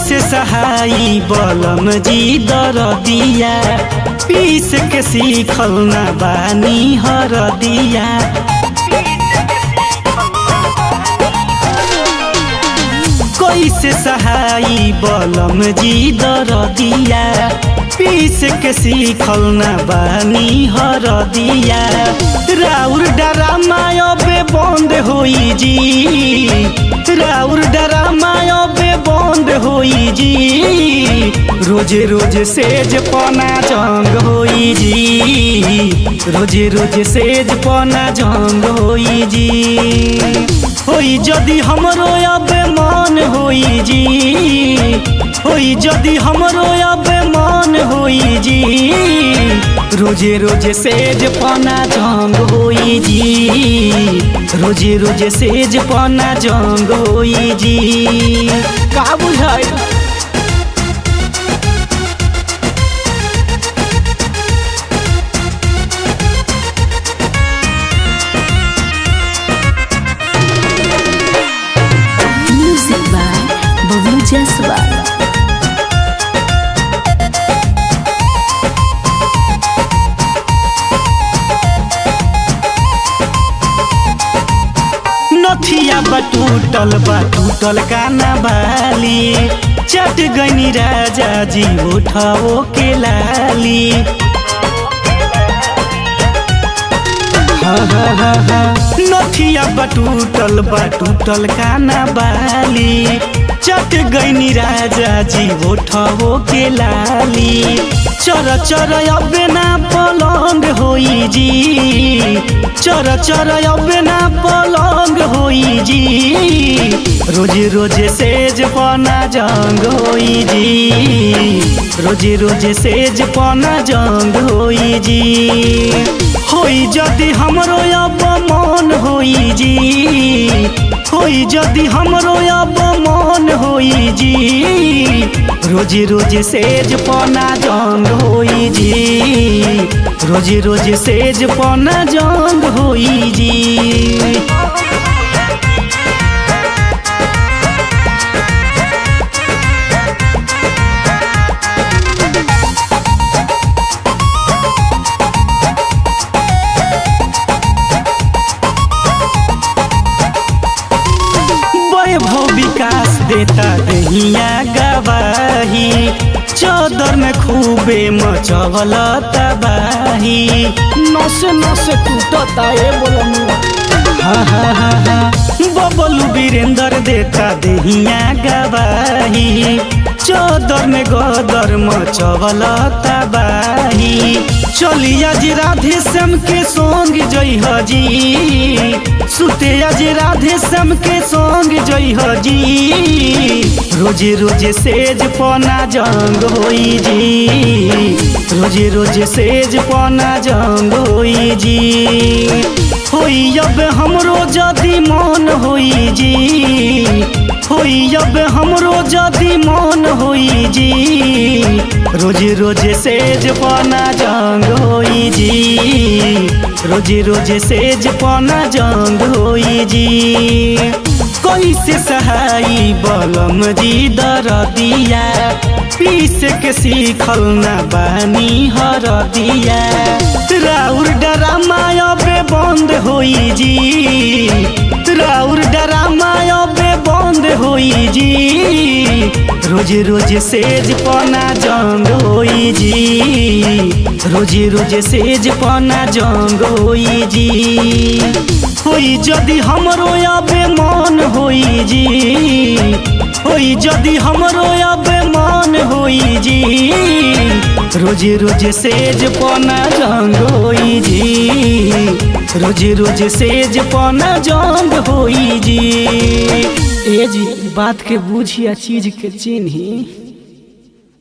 कैसे सहाई बलम जी दरदिया पीस के सीखल ना बानी हरदिया। कैसे सहाई बलम जी दरदिया पीस के सीखल ना बानी हरदिया। राउर डरामा अबे बंद होई जी, राउर डरामा अबे बंद होई जी। रोजे रोजे सेज पना जंग होई जी, रोजे रोजे सेज पना जंग होई जी। होई जदि हमरो अबे मन होई जी, होई जदि हमरो अबे मन होई जी। रोजे रोजे सेज पना जंग होई जी, रोजे रोजे सेज पना जंग होई जी। का बुझाई Music by Bavlu Jaiswal. नथिया बटूटल काना बाली चट गनी राजा जी उठाओ के लाली। नथिया बटूटल काना बाली चट गनी राजा जी उठाओ के लाली। चर चर अबे ना पलंग होई जी, चर चर अबे ना पलंग होई जी। रोजे रोजे सेज पना जंग होई जी, रोजे रोजे सेज पना जंग होई जी। होई जदि हमरो अब मन होई जी, होई जदि हमरो अब मन होई जी। रोजे रोजे सेज पना जंग होई जी, रोजे रोजे सेज पना जंग होई जी। वैभव विकास देता दहिया गवाही चौदर में खूबे मचवल तबाही। नस नस टूटता ए बोलनुआ बबलू वीरेंद्र देता दहिया गवाही चौदर में गदर मचवल तबाही। चली आज राधे श्याम के संग जई जी, सुते आज राधे श्याम के संग जई जी। रोजे रोजे सेज पना जंग होई जी, रोजे रोजे सेज पना जंग होई जी। होई अब हमरो जदि मन होई जी, होई अब हमरो जदि मन होई जी। रोजे रोजे सेज पना जंग होई जी, रोजे रोजे सेज पना जंग होई जी। कैसे सहाई बलम जी दरदिया पीस के सीखल ना बानी हरदिया। राउर डरामा अबे बंद होई जी, राउर डरामा अबे बंद होई जी। रोजे रोजे सेज पना जंग होई जी, रोजे रोजे सेज पना जंग होई जी। होई जदि हमरो अबे मन होई जी, होई जदि हमरो अबे मन होई जी। रोजे रोजे सेज पना जंग होई जी, रोजे रोजे सेज पना जंग होई जी। ए जी बात के बुझिया चीज के चिन्ही।